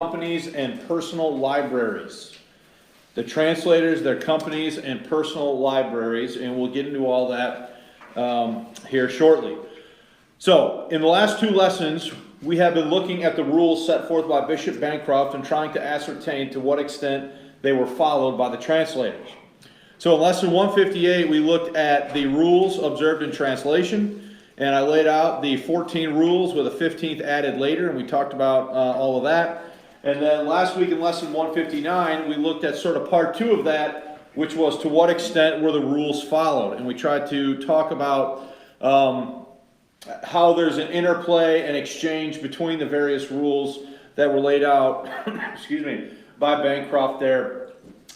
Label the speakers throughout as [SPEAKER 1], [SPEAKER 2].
[SPEAKER 1] companies and personal libraries. The translators, their companies and personal libraries, and we'll get into all that here shortly. So, in the last two lessons, we have been looking at the rules set forth by Bishop Bancroft and trying to ascertain to what extent they were followed by the translators. So in lesson 158, we looked at the rules observed in translation, and I laid out the 14 rules with a 15th added later, and we talked about all of that. And then last week in lesson 159, we looked at sort of part two of that, which was to what extent were the rules followed. And we tried to talk about how there's an interplay and exchange between the various rules that were laid out excuse me, by Bancroft there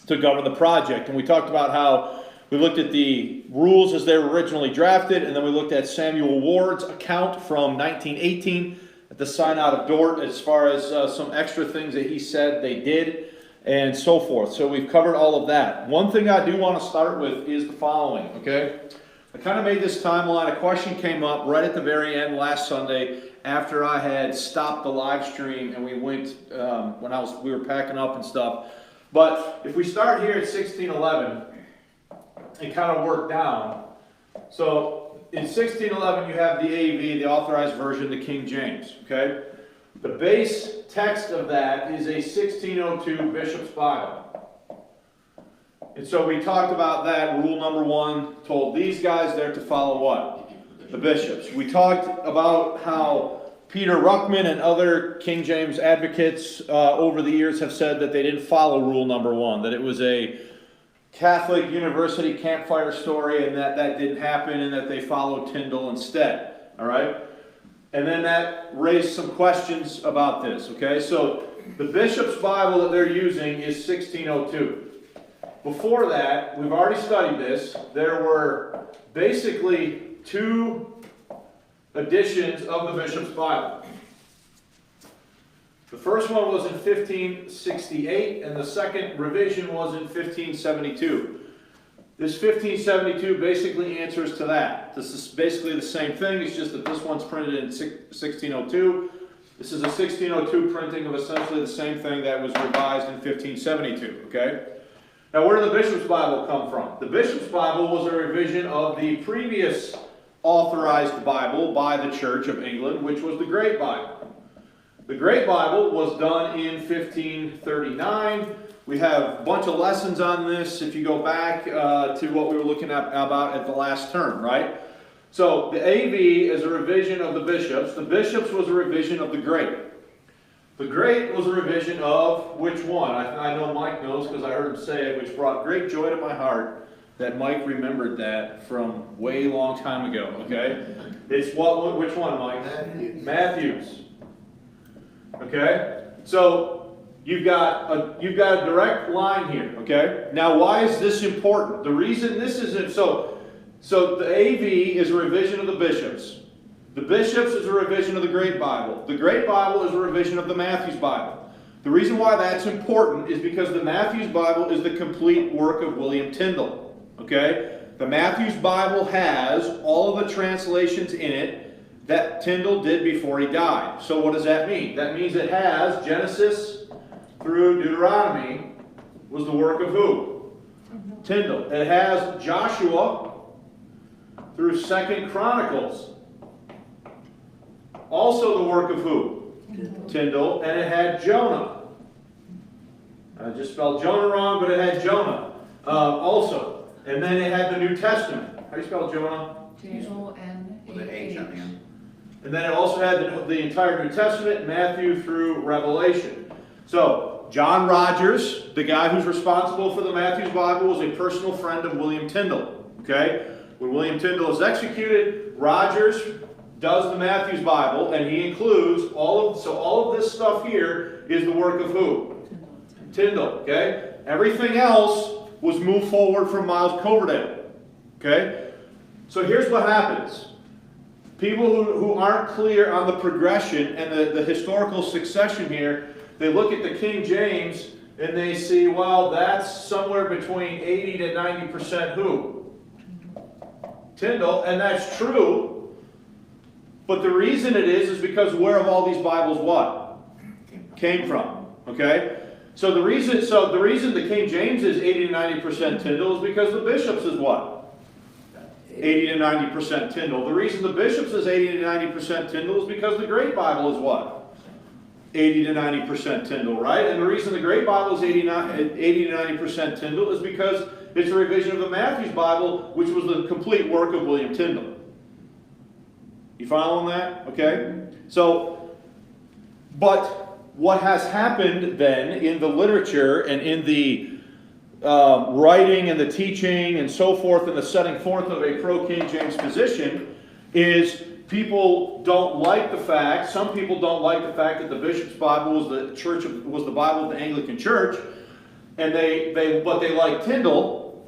[SPEAKER 1] to govern the project. And we talked about how we looked at the rules as they were originally drafted, and then we looked at Samuel Ward's account from 1918 at the Synod of Dort as far as some extra things that he said they did and so forth. So we've covered all of that. One thing I do want to start with is the following, okay? I kind of made this timeline. A question came up right at the very end last Sunday after I had stopped the live stream and we went, when we were packing up and stuff. But if we start here at 1611 and kind of work down, so in 1611 you have the AV, the Authorized Version, the King James, okay? The base text of that is a 1602 Bishop's Bible. And so we talked about that. Rule number one told these guys they're to follow what? The bishops. We talked about how Peter Ruckman and other King James advocates over the years have said that they didn't follow rule number one, that it was a Catholic university campfire story and that didn't happen and that they followed Tyndale instead. All right? And then that raised some questions about this. Okay? So the bishop's Bible that they're using is 1602. Before that, we've already studied this, there were basically two editions of the bishop's Bible. The first one was in 1568, and the second revision was in 1572. This 1572 basically answers to that. This is basically the same thing, it's just that this one's printed in 1602. This is a 1602 printing of essentially the same thing that was revised in 1572, okay? Now, where did the Bishop's Bible come from? The Bishop's Bible was a revision of the previous authorized Bible by the Church of England, which was the Great Bible. The Great Bible was done in 1539. We have a bunch of lessons on this if you go back to what we were looking at about at the last term, right? So the AV is a revision of the Bishops. The Bishops was a revision of the Great. The Great was a revision of which one? I know Mike knows because I heard him say it, which brought great joy to my heart that Mike remembered that from way long time ago, okay? It's which one, Mike? Matthew's. Okay? So you've got a direct line here, okay? Now why is this important? The reason this isn't so the AV is a revision of the Bishops. The Bishops is a revision of the Great Bible. The Great Bible is a revision of the Matthew's Bible. The reason why that's important is because the Matthew's Bible is the complete work of William Tyndale. Okay? The Matthew's Bible has all of the translations in it that Tyndale did before he died. So what does that mean? That means it has Genesis through Deuteronomy was the work of who? Tyndale. It has Joshua through 2 Chronicles. Also the work of who? Tyndale. And it had Jonah. I just spelled Jonah wrong, but it had Jonah also. And then it had the New Testament. How do you spell Jonah?
[SPEAKER 2] J-O-N-A-H.
[SPEAKER 3] With an H on the end.
[SPEAKER 1] And then it also had the entire New Testament, Matthew through Revelation. So, John Rogers, the guy who's responsible for the Matthew's Bible, was a personal friend of William Tyndale. Okay? When William Tyndale is executed, Rogers does the Matthew's Bible, and he includes all of this stuff here is the work of who? Tyndale. Okay? Everything else was moved forward from Miles Coverdale. Okay? So here's what happens. People who aren't clear on the progression and the historical succession here, they look at the King James and they see, well, that's somewhere between 80 to 90% who? Tyndale, and that's true. But the reason it is because where have all these Bibles what? Came from. Okay? So the reason the King James is 80 to 90% Tyndale is because the Bishops is what? 80 to 90% Tyndale. The reason the Bishops is 80 to 90% Tyndale is because the Great Bible is what? 80 to 90% Tyndale, right? And the reason the Great Bible is 80 to 90% Tyndale is because it's a revision of the Matthew's Bible, which was the complete work of William Tyndale. You following that? Okay? So, but what has happened then in the literature and in the writing and the teaching and so forth and the setting forth of a pro-King James position is people don't like the fact, some people don't like the fact that the Bishop's Bible was the Bible of the Anglican Church, and but they like Tyndale,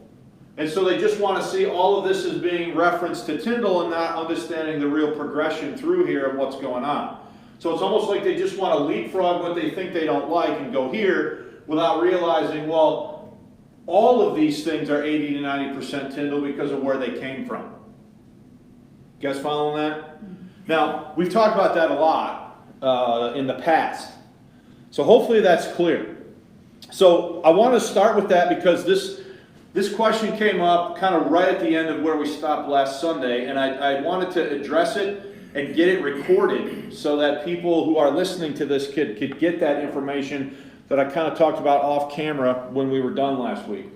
[SPEAKER 1] and so they just want to see all of this as being referenced to Tyndale and not understanding the real progression through here of what's going on. So it's almost like they just want to leapfrog what they think they don't like and go here without realizing, well, all of these things are 80 to 90% Tyndale because of where they came from. You guys following that? Now, we've talked about that a lot in the past. So hopefully that's clear. So I want to start with that because this question came up kind of right at the end of where we stopped last Sunday, and I wanted to address it and get it recorded so that people who are listening to this could get that information that I kind of talked about off camera when we were done last week.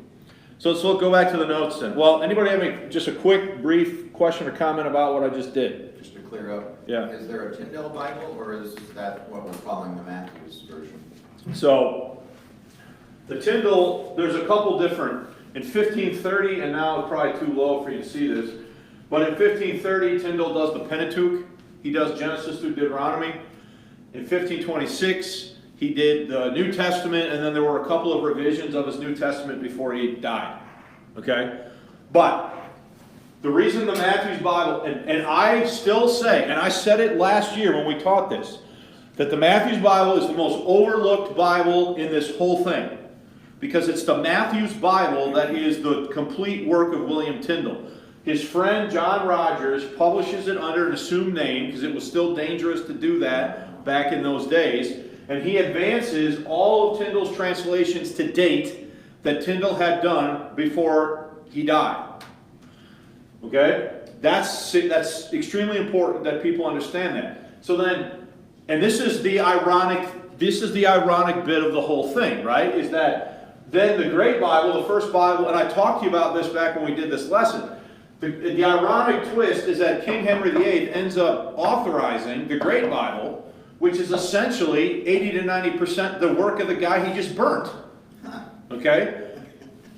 [SPEAKER 1] So let's go back to the notes then. Well, anybody have just a quick, brief question or comment about what I just did?
[SPEAKER 2] Just to clear up,
[SPEAKER 1] yeah.
[SPEAKER 2] Is there a Tyndale Bible, or is that what we're calling the Matthew's version?
[SPEAKER 1] So, the Tyndale, there's a couple different, in 1530, and now it's probably too low for you to see this, but in 1530, Tyndale does the Pentateuch. He does Genesis through Deuteronomy. In 1526, he did the New Testament, and then there were a couple of revisions of his New Testament before he died. Okay? But the reason the Matthew's Bible, and I still say, and I said it last year when we taught this, that the Matthew's Bible is the most overlooked Bible in this whole thing. Because it's the Matthew's Bible that is the complete work of William Tyndale. His friend John Rogers publishes it under an assumed name because it was still dangerous to do that back in those days. And he advances all of Tyndale's translations to date that Tyndale had done before he died. Okay? That's extremely important that people understand that. So then, and this is the ironic bit of the whole thing, right? Is that then the Great Bible, the first Bible, and I talked to you about this back when we did this lesson. The ironic twist is that King Henry VIII ends up authorizing the Great Bible, which is essentially 80 to 90% the work of the guy he just burnt. Okay?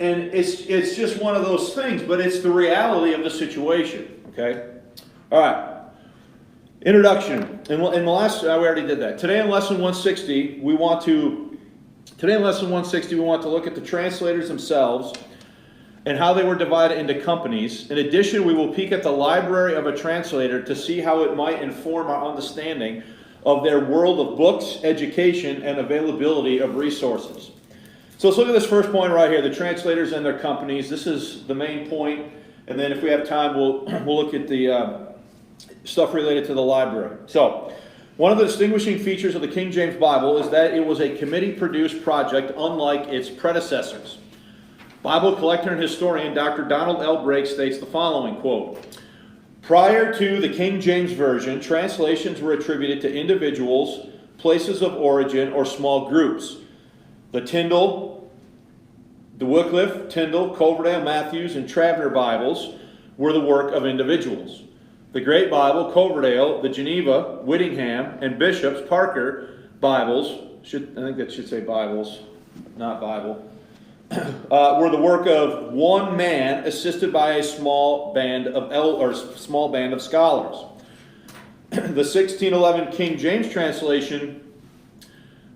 [SPEAKER 1] And it's just one of those things, but it's the reality of the situation. Okay? All right. Introduction. In the last, we already did that. Today in lesson 160, we want to look at the translators themselves and how they were divided into companies. In addition, we will peek at the library of a translator to see how it might inform our understanding of their world of books, education, and availability of resources. So let's look at this first point right here, the translators and their companies. This is the main point, and then if we have time, we'll look at the stuff related to the library. So, one of the distinguishing features of the King James Bible is that it was a committee-produced project unlike its predecessors. Bible collector and historian Dr. Donald L. Brake states the following, quote, "Prior to the King James Version, translations were attributed to individuals, places of origin, or small groups. The Wycliffe, Tyndale, Coverdale, Matthews, and Travner Bibles were the work of individuals. The Great Bible, Coverdale, the Geneva, Whittingham, and Bishop's Parker Bibles, I think that should say Bibles, not Bible, were the work of one man assisted by a small band of scholars. The 1611 King James translation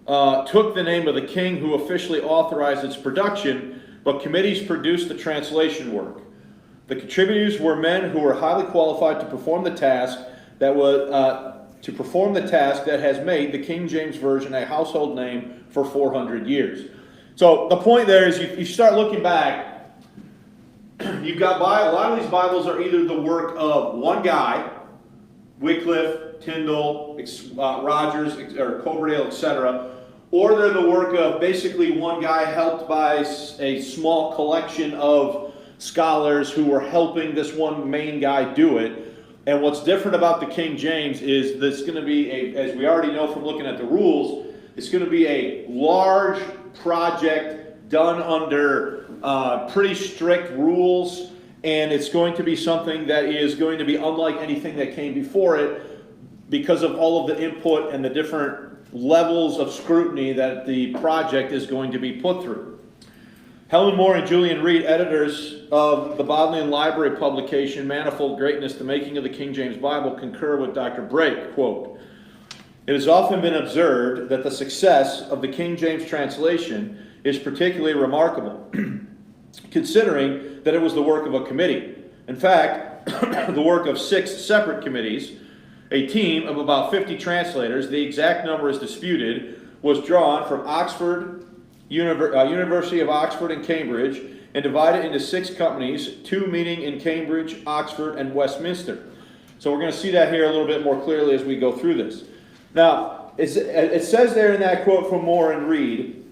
[SPEAKER 1] took the name of the king who officially authorized its production, but committees produced the translation work. The contributors were men who were highly qualified to perform the task that has made the King James Version a household name for 400 years." So the point there is, you start looking back, you've got a lot of these Bibles are either the work of one guy, Wycliffe, Tyndale, Rogers, or Coverdale, etc., or they're the work of basically one guy helped by a small collection of scholars who were helping this one main guy do it. And what's different about the King James is there's going to be as we already know from looking at the rules, it's going to be a large project done under pretty strict rules, and it's going to be something that is going to be unlike anything that came before it because of all of the input and the different levels of scrutiny that the project is going to be put through. Helen Moore and Julian Reed, editors of the Bodleian Library publication, Manifold Greatness, The Making of the King James Bible, concur with Dr. Brake, quote, "It has often been observed that the success of the King James translation is particularly remarkable, considering that it was the work of a committee. In fact, the work of 6 separate committees, a team of about 50 translators, the exact number is disputed, was drawn from University of Oxford and Cambridge, and divided into 6 companies, 2 meeting in Cambridge, Oxford, and Westminster." So we're going to see that here a little bit more clearly as we go through this. Now, it says there in that quote from Moore and Reed,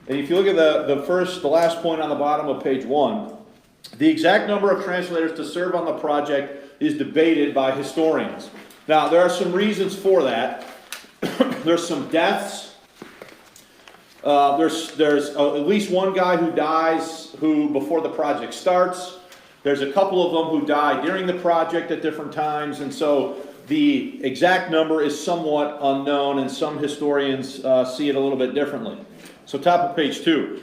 [SPEAKER 1] and if you look at the last point on the bottom of page 1, the exact number of translators to serve on the project is debated by historians. Now, there are some reasons for that. There's some deaths. There's at least one guy who dies before the project starts. There's a couple of them who die during the project at different times, and so the exact number is somewhat unknown, and some historians see it a little bit differently. So top of page 2.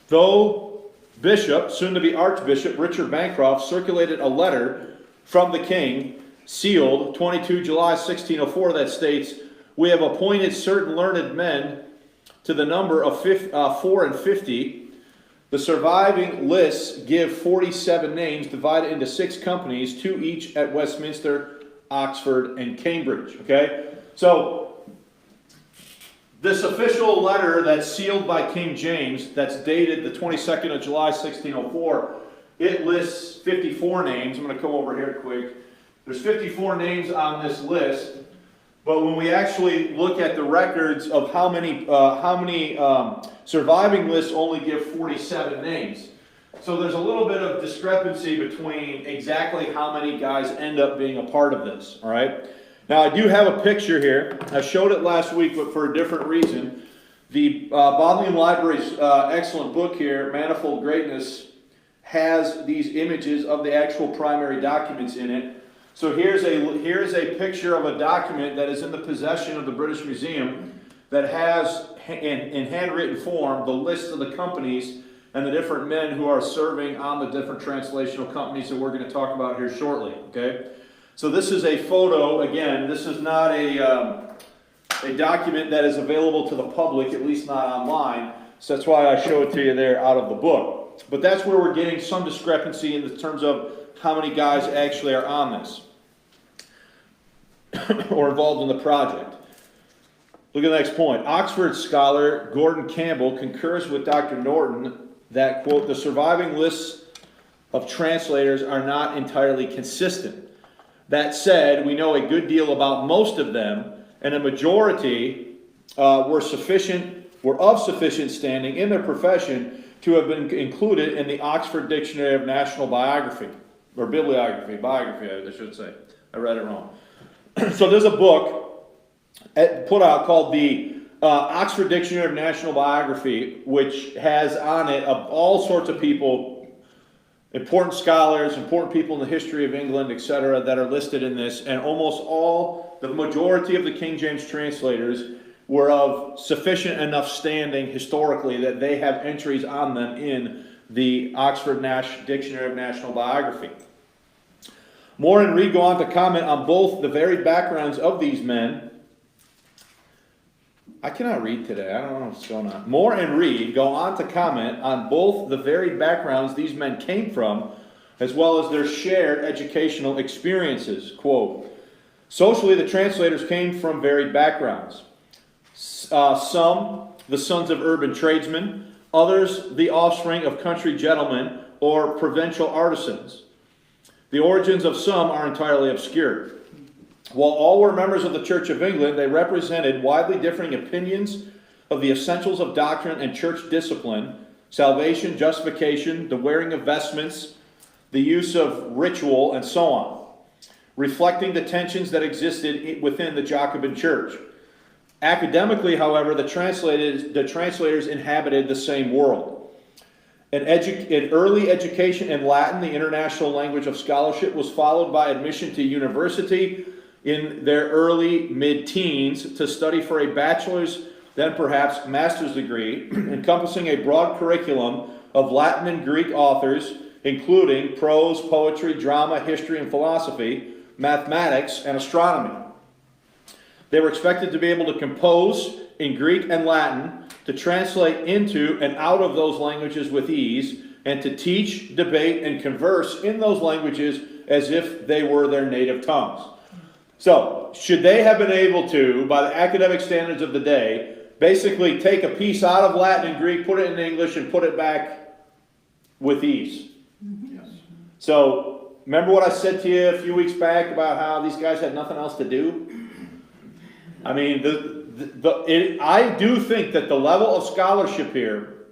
[SPEAKER 1] Though Bishop, soon to be Archbishop, Richard Bancroft circulated a letter from the king, sealed 22 July 1604, that states, "We have appointed certain learned men to the number of 4 and 50. The surviving lists give 47 names divided into 6 companies, 2 each at Westminster, Oxford, and Cambridge." Okay? So, this official letter that's sealed by King James, that's dated the 22nd of July 1604, it lists 54 names. I'm going to come over here quick. There's 54 names on this list. But when we actually look at the records of how many surviving lists only give 47 names. So there's a little bit of discrepancy between exactly how many guys end up being a part of this, all right? Now, I do have a picture here. I showed it last week, but for a different reason. The Bodleian Library's excellent book here, Manifold Greatness, has these images of the actual primary documents in it. So here's a picture of a document that is in the possession of the British Museum that has, in handwritten form, the list of the companies and the different men who are serving on the different translational companies that we're going to talk about here shortly. Okay, so this is a photo. Again, this is not a document that is available to the public, at least not online. So that's why I show it to you there out of the book. But that's where we're getting some discrepancy in terms of how many guys actually are on this or involved in the project. Look at the next point. Oxford scholar Gordon Campbell concurs with Dr. Norton that, quote, "the surviving lists of translators are not entirely consistent. That said, we know a good deal about most of them, and a majority were of sufficient standing in their profession to have been included in the Oxford Dictionary of National Biography," or bibliography, I should say. I read it wrong. So there's a book put out called the Oxford Dictionary of National Biography, which has on it all sorts of people, important scholars, important people in the history of England, etc., that are listed in this, and the majority of the King James translators were of sufficient enough standing historically that they have entries on them in the Oxford Dictionary of National Biography. Moore and Reed go on to comment on both the varied backgrounds of these men. I cannot read today. I don't know what's going on. Moore and Reed go on to comment on both the varied backgrounds these men came from, as well as their shared educational experiences. Quote, "Socially, the translators came from varied backgrounds. Some, the sons of urban tradesmen, others, the offspring of country gentlemen or provincial artisans. The origins of some are entirely obscure. While all were members of the Church of England, they represented widely differing opinions of the essentials of doctrine and church discipline, salvation, justification, the wearing of vestments, the use of ritual, and so on, reflecting the tensions that existed within the Jacobin Church. Academically, however, the translators inhabited the same world. An early education in Latin, the international language of scholarship, was followed by admission to university in their early mid-teens to study for a bachelor's, then perhaps master's degree, encompassing a broad curriculum of Latin and Greek authors, including prose, poetry, drama, history, and philosophy, mathematics, and astronomy. They were expected to be able to compose in Greek and Latin, to translate into and out of those languages with ease, and to teach, debate, and converse in those languages as if they were their native tongues. So, should they have been able to, by the academic standards of the day, basically take a piece out of Latin and Greek, put it in English, and put it back with ease?
[SPEAKER 2] Yes.
[SPEAKER 1] So, remember what I said to you a few weeks back about how these guys had nothing else to do? I mean, I do think that the level of scholarship here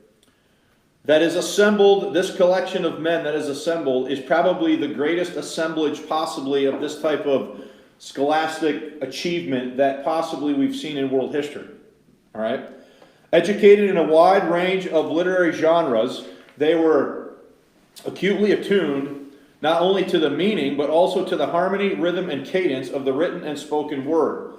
[SPEAKER 1] that is assembled, this collection of men that is assembled, is probably the greatest assemblage possibly of this type of scholastic achievement that possibly we've seen in world history. All right? Educated in a wide range of literary genres, they were acutely attuned not only to the meaning, but also to the harmony, rhythm, and cadence of the written and spoken word.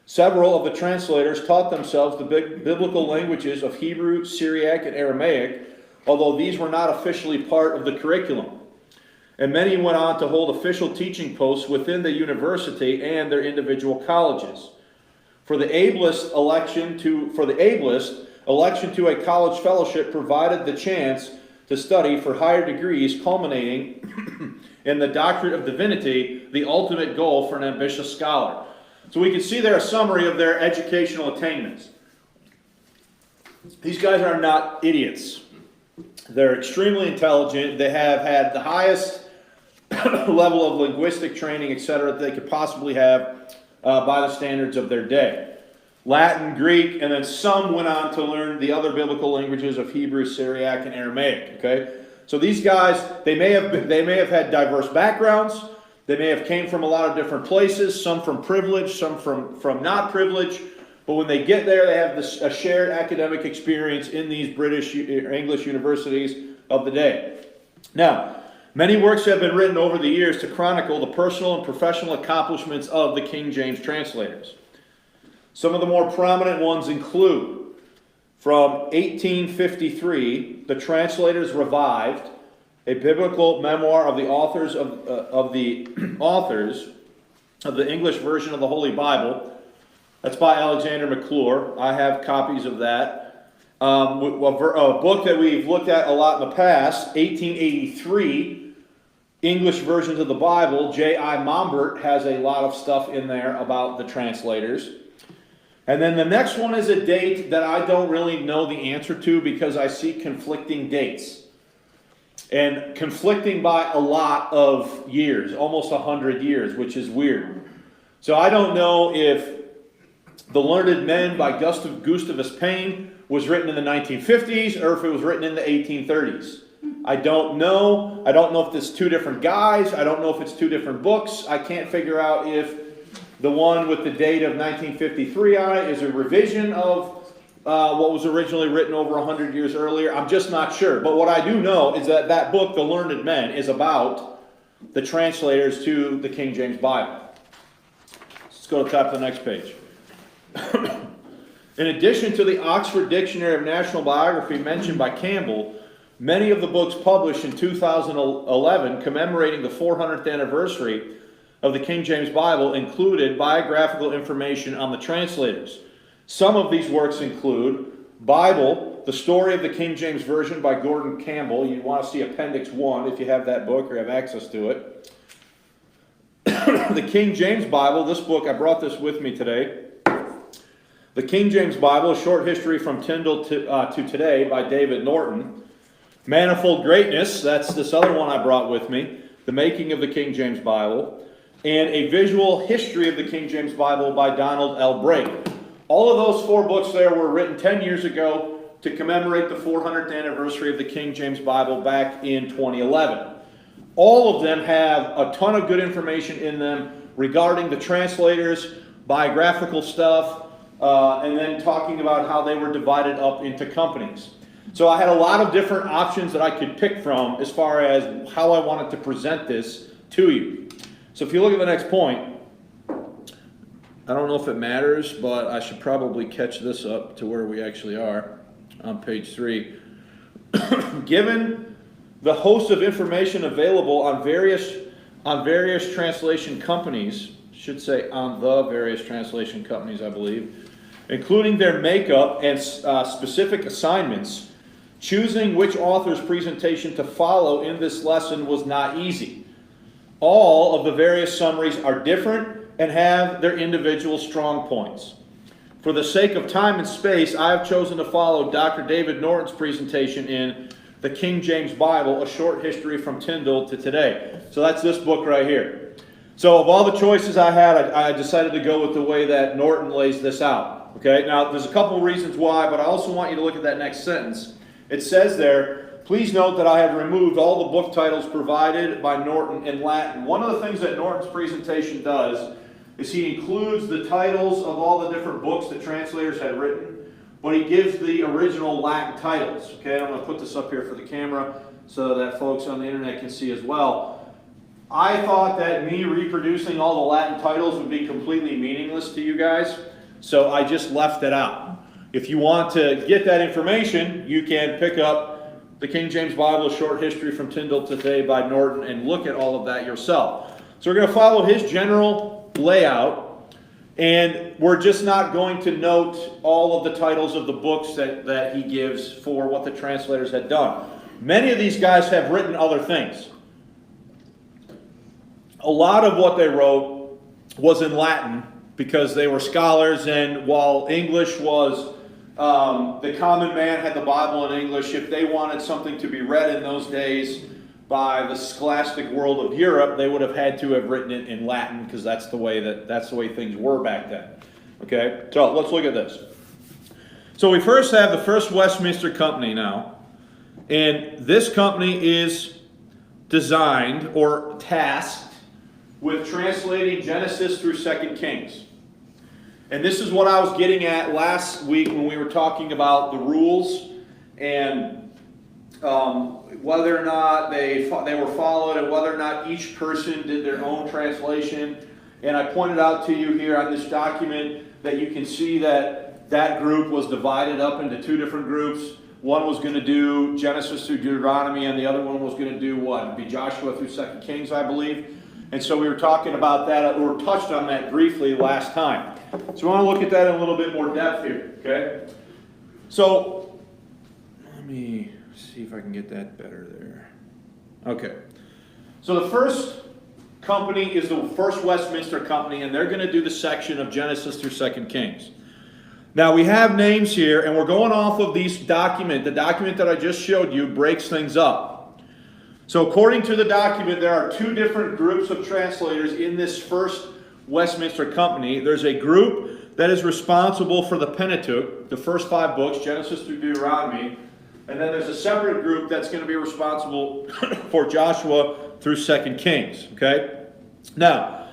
[SPEAKER 1] Several of the translators taught themselves the biblical languages of Hebrew, Syriac, and Aramaic, although these were not officially part of the curriculum. And many went on to hold official teaching posts within the university and their individual colleges. For the ablest, election to a college fellowship provided the chance to study for higher degrees, culminating in the doctorate of divinity, the ultimate goal for an ambitious scholar. So we can see there a summary of their educational attainments. These guys are not idiots. They're extremely intelligent. They have had the highest level of linguistic training, etc., that they could possibly have by the standards of their day. Latin, Greek, and then some went on to learn the other biblical languages of Hebrew, Syriac, and Aramaic. Okay, so these guys, they may have had diverse backgrounds. They may have came from a lot of different places, some from privilege, some from not privilege, but when they get there, they have a shared academic experience in these British or English universities of the day. Now, many works have been written over the years to chronicle the personal and professional accomplishments of the King James translators. Some of the more prominent ones include, from 1853, the translators revived a biblical memoir of the authors of the English version of the Holy Bible. That's by Alexander McClure. I have copies of that. A book that we've looked at a lot in the past, 1883, English versions of the Bible. J.I. Mombert has a lot of stuff in there about the translators. And then the next one is a date that I don't really know the answer to because I see conflicting dates. And conflicting by a lot of years, almost 100 years, which is weird. So I don't know if The Learned Men by Gustavus Payne was written in the 1950s or if it was written in the 1830s. I don't know. I don't know if it's two different guys. I don't know if it's two different books. I can't figure out if the one with the date of 1953 on it is a revision of what was originally written over 100 years earlier. I'm just not sure. But what I do know is that that book, The Learned Men, is about the translators to the King James Bible. Let's go to the top of the next page. In addition to the Oxford Dictionary of National Biography mentioned by Campbell, many of the books published in 2011 commemorating the 400th anniversary of the King James Bible included biographical information on the translators. Some of these works include Bible, The Story of the King James Version by Gordon Campbell. You want to see Appendix 1 if you have that book or have access to it. The King James Bible, this book, I brought this with me today. The King James Bible, A Short History from Tyndale to Today by David Norton. Manifold Greatness, that's this other one I brought with me. The Making of the King James Bible. and A Visual History of the King James Bible by Donald L. Brake. All of those 4 books there were written 10 years ago to commemorate the 400th anniversary of the King James Bible back in 2011. All of them have a ton of good information in them regarding the translators, biographical stuff, and then talking about how they were divided up into companies. So I had a lot of different options that I could pick from as far as how I wanted to present this to you. So if you look at the next point, I don't know if it matters, but I should probably catch this up to where we actually are on page 3. Given the host of information available on various translation companies, should say on the various translation companies, I believe, including their makeup and specific assignments, choosing which author's presentation to follow in this lesson was not easy. All of the various summaries are different and have their individual strong points. For the sake of time and space, I have chosen to follow Dr. David Norton's presentation in The King James Bible, A Short History from Tyndale to Today. So that's this book right here. So of all the choices I had, I decided to go with the way that Norton lays this out. Okay, now there's a couple reasons why, but I also want you to look at that next sentence. It says there, please note that I have removed all the book titles provided by Norton in Latin. One of the things that Norton's presentation does is he includes the titles of all the different books that translators had written, but he gives the original Latin titles. Okay, I'm going to put this up here for the camera so that folks on the internet can see as well. I thought that me reproducing all the Latin titles would be completely meaningless to you guys, so I just left it out. If you want to get that information, you can pick up the King James Bible, A Short History from Tyndale to Today by Norton and look at all of that yourself. So we're going to follow his general layout, and we're just not going to note all of the titles of the books that he gives for what the translators had done. Many of these guys have written other things. A lot of what they wrote was in Latin because they were scholars, and while English was, the common man had the Bible in English, if they wanted something to be read in those days by the scholastic world of Europe, they would have had to have written it in Latin because that's the way things were back then. Okay, so let's look at this. So we first have the First Westminster Company now, and this company is designed or tasked with translating Genesis through 2 Kings. And this is what I was getting at last week when we were talking about the rules and whether or not they were followed and whether or not each person did their own translation. And I pointed out to you here on this document that you can see that that group was divided up into 2 different groups. One was going to do Genesis through Deuteronomy, and the other one was going to do what? It'd be Joshua through 2 Kings, I believe. And so we were talking about that, or touched on that briefly last time. So I want to look at that in a little bit more depth here, okay? So, let me see if I can get that better there. Okay. So the first company is the First Westminster Company, and they're going to do the section of Genesis through 2 Kings. Now we have names here, and we're going off of these document. The document that I just showed you breaks things up. So according to the document, there are 2 different groups of translators in this First Westminster Company. There's a group that is responsible for the Pentateuch, the first 5 books, Genesis through Deuteronomy. And then there's a separate group that's going to be responsible for Joshua through 2 Kings. Okay? Now,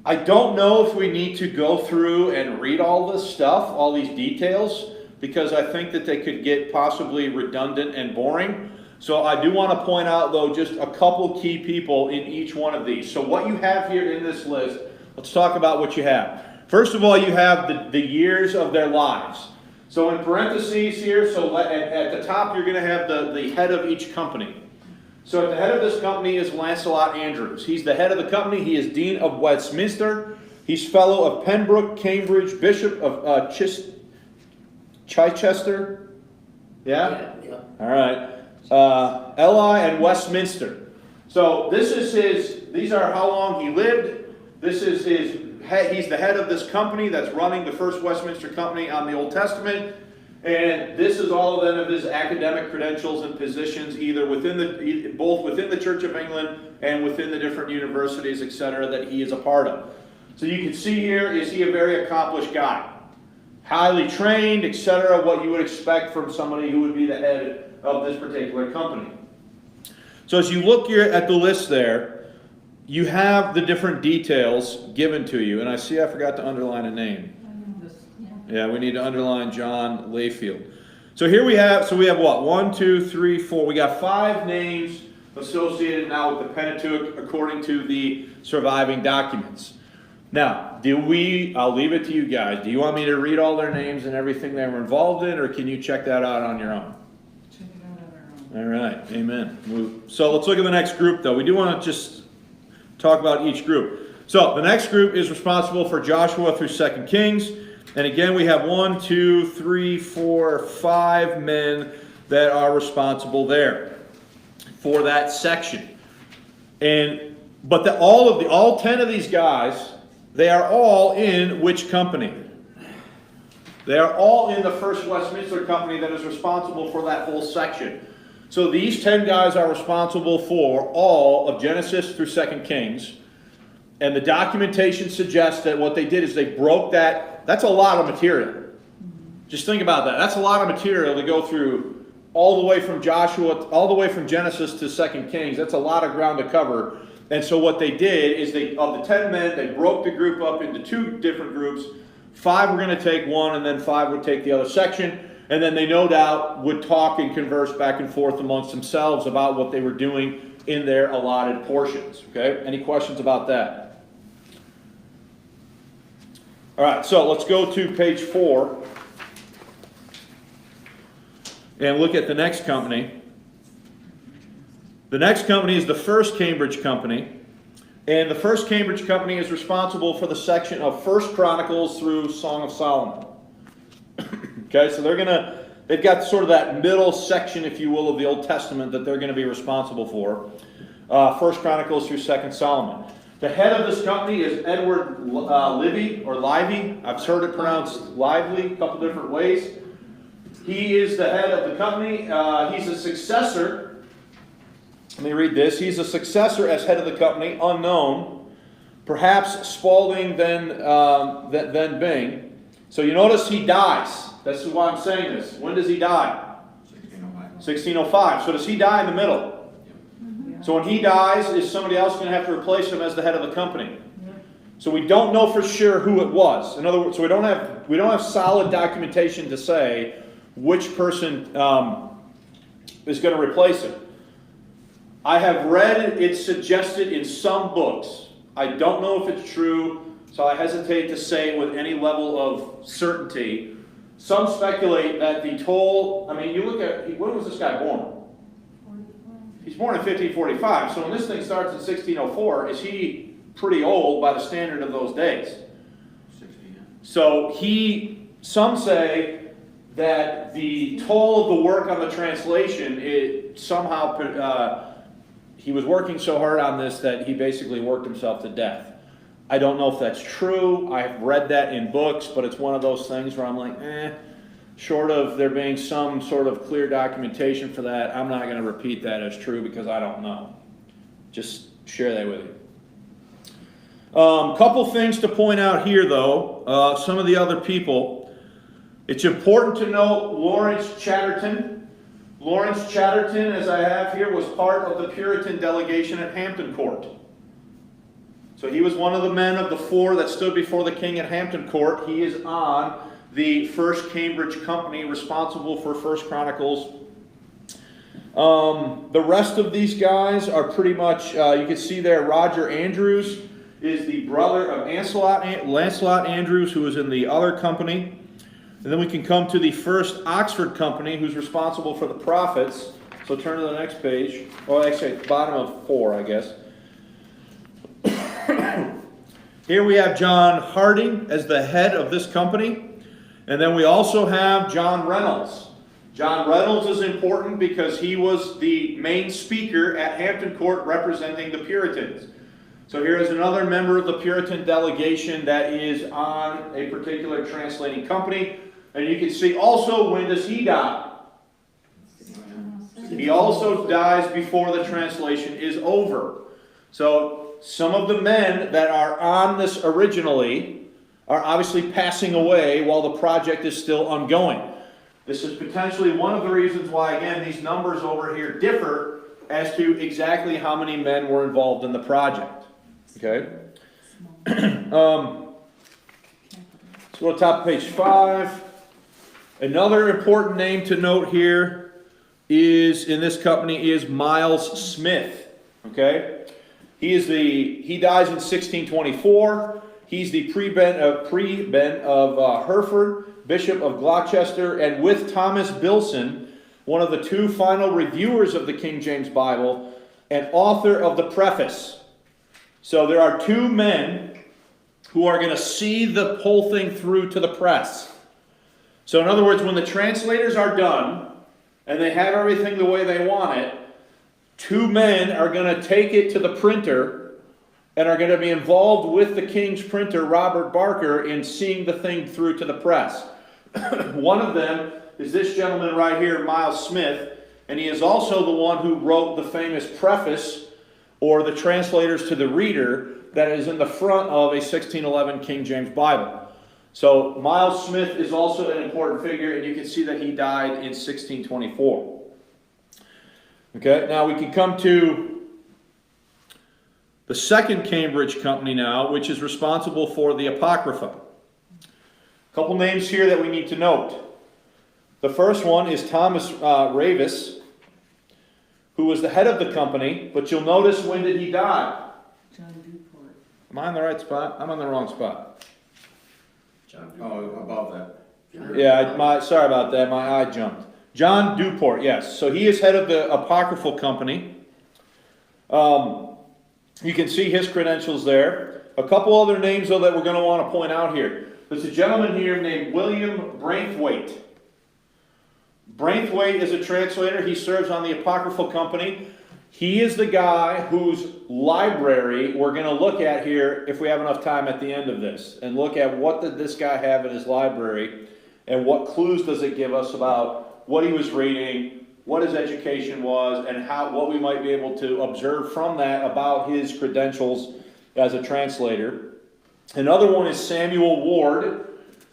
[SPEAKER 1] I don't know if we need to go through and read all this stuff, all these details, because I think that they could get possibly redundant and boring. So I do want to point out, though, just a couple key people in each one of these. So what you have here in this list, let's talk about what you have. First of all, you have the years of their lives. So in parentheses here, so at the top you're going to have the head of each company. So at the head of this company is Lancelot Andrews. He's the head of the company. He is Dean of Westminster. He's Fellow of Pembroke, Cambridge, Bishop of Chichester. Yeah? Yeah. All right. Ely and Westminster. So this is these are how long he lived. This is he's the head of this company that's running the First Westminster Company on the Old Testament. And this is all then of his academic credentials and positions, both within the Church of England and within the different universities, etc., that he is a part of. So you can see here, is he a very accomplished guy? Highly trained, etc., what you would expect from somebody who would be the head of this particular company. So as you look here at the list there, you have the different details given to you. And I see I forgot to underline a name. Yeah, we need to underline John Layfield. So here we have what? 1, 2, 3, 4. We got 5 names associated now with the Pentateuch according to the surviving documents. Now, I'll leave it to you guys. Do you want me to read all their names and everything they were involved in, or can you check that out on your own?
[SPEAKER 3] Check it out on our own.
[SPEAKER 1] All right, amen. So let's look at the next group, though. We do want to just talk about each group. So the next group is responsible for Joshua through 2 Kings. And again, we have 1, 2, 3, 4, 5 men that are responsible there for that section. But all 10 of these guys, they are all in which company? They are all in the First Westminster Company that is responsible for that whole section. So these 10 guys are responsible for all of Genesis through 2 Kings. And the documentation suggests that what they did is they broke that. That's a lot of material. Just think about that. That's a lot of material to go through all the way from Genesis to 2 Kings. That's a lot of ground to cover. And so what they did is of the 10 men, they broke the group up into 2 different groups. 5 were going to take one, and then 5 would take the other section. And then they no doubt would talk and converse back and forth amongst themselves about what they were doing in their allotted portions. Okay? Any questions about that? All right, so let's go to page 4 and look at the next company. The next company is the First Cambridge Company. And the First Cambridge Company is responsible for the section of 1 Chronicles through Song of Solomon. Okay, so they've got sort of that middle section, if you will, of the Old Testament that they're going to be responsible for. 1 Chronicles through 2 Solomon. The head of this company is Edward Livy. I've heard it pronounced Lively a couple different ways. He is the head of the company. He's a successor. Let me read this. He's a successor as head of the company, unknown. Perhaps Spalding, then Bing. So you notice he dies. This is why I'm saying this. When does he die?
[SPEAKER 2] 1605.
[SPEAKER 1] 1605. So does he die in the middle? So when he dies, is somebody else going to have to replace him as the head of the company? So we don't know for sure who it was. In other words, so we don't have solid documentation to say which person is going to replace him. I have read it suggested in some books. I don't know if it's true, so I hesitate to say with any level of certainty. Some speculate that you look at, when was this guy born? He's born in 1545, so when this thing starts in 1604, is he pretty old by the standard of those days?
[SPEAKER 2] 60.
[SPEAKER 1] So some say that the toll of the work on the translation, he was working so hard on this that he basically worked himself to death. I don't know if that's true. I've read that in books, but it's one of those things where I'm like, short of there being some sort of clear documentation for that, I'm not going to repeat that as true because I don't know. Just share that with you. Couple things to point out here, though. Some of the other people. It's important to note Lawrence Chatterton. Lawrence Chatterton, as I have here, was part of the Puritan delegation at Hampton Court. So he was one of the men of the 4 that stood before the king at Hampton Court. He is on the First Cambridge Company, responsible for 1 Chronicles. The rest of these guys are pretty much, you can see there, Roger Andrews is the brother of Lancelot Andrews, who was in the other company. And then we can come to the First Oxford Company, who's responsible for the prophets. So turn to the next page. Well, actually, at the bottom of 4, I guess. Here we have John Harding as the head of this company. And then we also have John Reynolds. John Reynolds is important because he was the main speaker at Hampton Court representing the Puritans. So here is another member of the Puritan delegation that is on a particular translating company. And you can see also, when does he die? He also dies before the translation is over. So some of the men that are on this originally are obviously passing away while the project is still ongoing. This is potentially one of the reasons why, again, these numbers over here differ as to exactly how many men were involved in the project. Okay? Let's go to top of page 5. Another important name to note here is, in this company, is Miles Smith. Okay? He dies in 1624. He's the prebend of Hereford, Bishop of Gloucester, and with Thomas Bilson, one of the two final reviewers of the King James Bible, and author of the preface. So there are two men who are going to see the whole thing through to the press. So in other words, when the translators are done, and they have everything the way they want it, two men are going to take it to the printer and are going to be involved with the King's printer, Robert Barker, in seeing the thing through to the press. One of them is this gentleman right here, Miles Smith, and he is also the one who wrote the famous preface, or the translators to the reader, that is in the front of a 1611 King James Bible. So Miles Smith is also an important figure, and you can see that he died in 1624. Okay, now we can come to the second Cambridge company now, which is responsible for the Apocrypha. A couple names here that we need to note. The first one is Thomas Ravis, who was the head of the company, but you'll notice, when did he die?
[SPEAKER 3] John Duport.
[SPEAKER 1] Am I on the right spot? I'm on the wrong spot.
[SPEAKER 2] Oh, above that.
[SPEAKER 1] Yeah, sorry about that, my eye jumped. John Duport, yes. So he is head of the Apocryphal company. You can see his credentials there. A couple other names, though, that we're going to want to point out here. There's a gentleman here named William Brainthwaite. Brainthwaite is a translator. He serves on the Apocryphal company. He is the guy whose library we're going to look at here, if we have enough time at the end of this, and look at what did this guy have in his library, and what clues does it give us about what he was reading, what his education was, and what we might be able to observe from that about his credentials as a translator. Another one is Samuel Ward.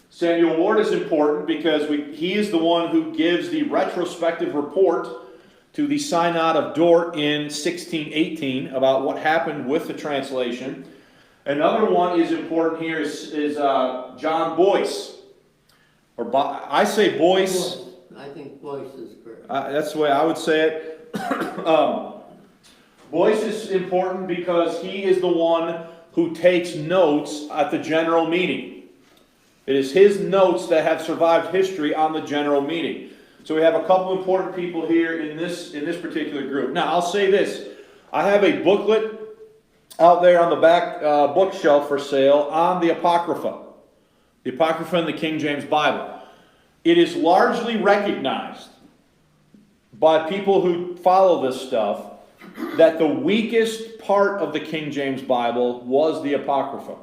[SPEAKER 1] Samuel Ward is important because he is the one who gives the retrospective report to the Synod of Dort in 1618 about what happened with the translation. Another one is important here is John Boyce. I say Boyce.
[SPEAKER 4] I think Boyce is correct.
[SPEAKER 1] That's the way I would say it. Boyce is important because he is the one who takes notes at the general meeting. It is his notes that have survived history on the general meeting. So we have a couple important people here in this particular group. Now, I'll say this. I have a booklet out there on the back bookshelf for sale on the Apocrypha. The Apocrypha in the King James Bible. It is largely recognized by people who follow this stuff that the weakest part of the King James Bible was the Apocrypha.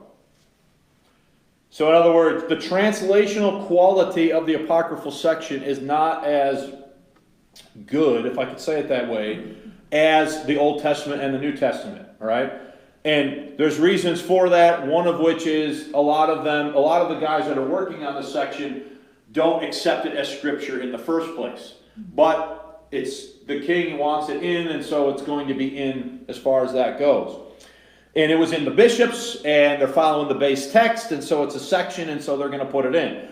[SPEAKER 1] So in other words, the translational quality of the apocryphal section is not as good, if I could say it that way, as the Old Testament and the New Testament, all right? And there's reasons for that, one of which is a lot of the guys that are working on the section don't accept it as scripture in the first place. But the king wants it in, and so it's going to be in as far as that goes. And it was in the bishops, and they're following the base text, and so it's a section, and so they're going to put it in.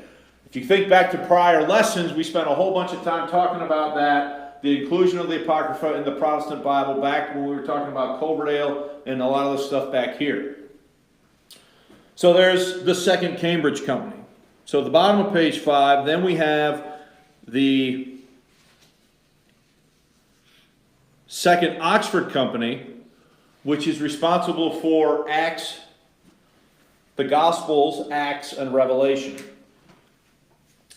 [SPEAKER 1] If you think back to prior lessons, we spent a whole bunch of time talking about that, the inclusion of the Apocrypha in the Protestant Bible, back when we were talking about Coverdale and a lot of the stuff back here. So there's the second Cambridge company. So at the bottom of page 5, then we have the second Oxford company, which is responsible for Acts, the Gospels, Acts, and Revelation.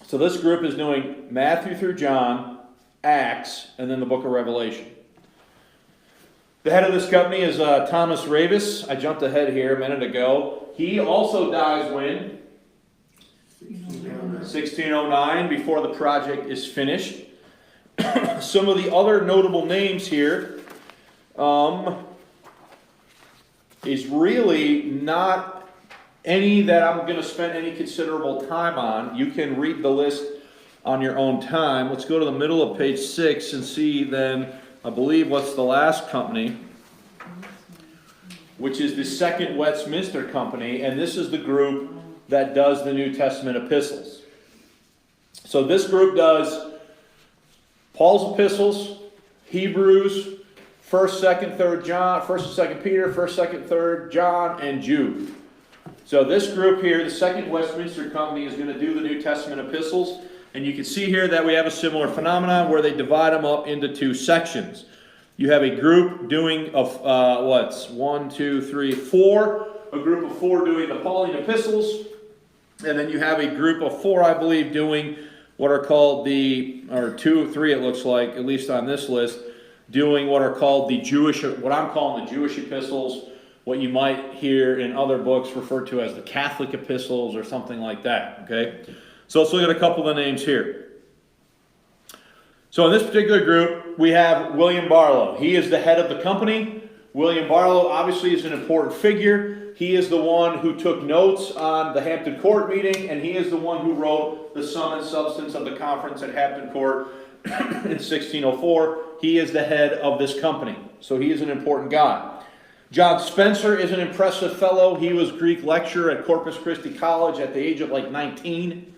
[SPEAKER 1] So this group is doing Matthew through John, Acts, and then the book of Revelation. The head of this company is Thomas Ravis. I jumped ahead here a minute ago. He also dies when? 1609, before the project is finished. Some of the other notable names here is really not any that I'm going to spend any considerable time on. You can read the list on your own time. Let's go to the middle of page 6 and see then, I believe, what's the last company, which is the Second Westminster Company, and this is the group that does the New Testament epistles. So this group does Paul's epistles, Hebrews, 1st, 2nd, 3rd John, 1st and 2nd Peter, 1st, 2nd, 3rd John, and Jude. So this group here, the Second Westminster Company, is going to do the New Testament epistles, and you can see here that we have a similar phenomenon where they divide them up into two sections. You have a group doing of one, two, three, four. A group of four doing the Pauline epistles, and then you have a group of four, I believe, doing what are called or 2, 3 it looks like, at least on this list, doing what are called the Jewish, what I'm calling the Jewish epistles, what you might hear in other books referred to as the Catholic epistles or something like that, okay? So let's look at a couple of the names here. So in this particular group, we have William Barlow. He is the head of the company. William Barlow obviously is an important figure. He is the one who took notes on the Hampton Court meeting, and he is the one who wrote the sum and substance of the conference at Hampton Court in 1604. He is the head of this company, so he is an important guy. John Spencer is an impressive fellow. He was Greek lecturer at Corpus Christi College at the age of like 19.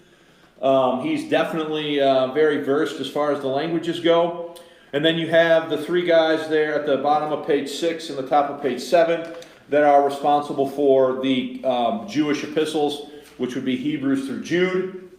[SPEAKER 1] He's definitely very versed as far as the languages go. And then you have the three guys there at the bottom of page 6 and the top of page 7 that are responsible for the Jewish epistles, which would be Hebrews through Jude.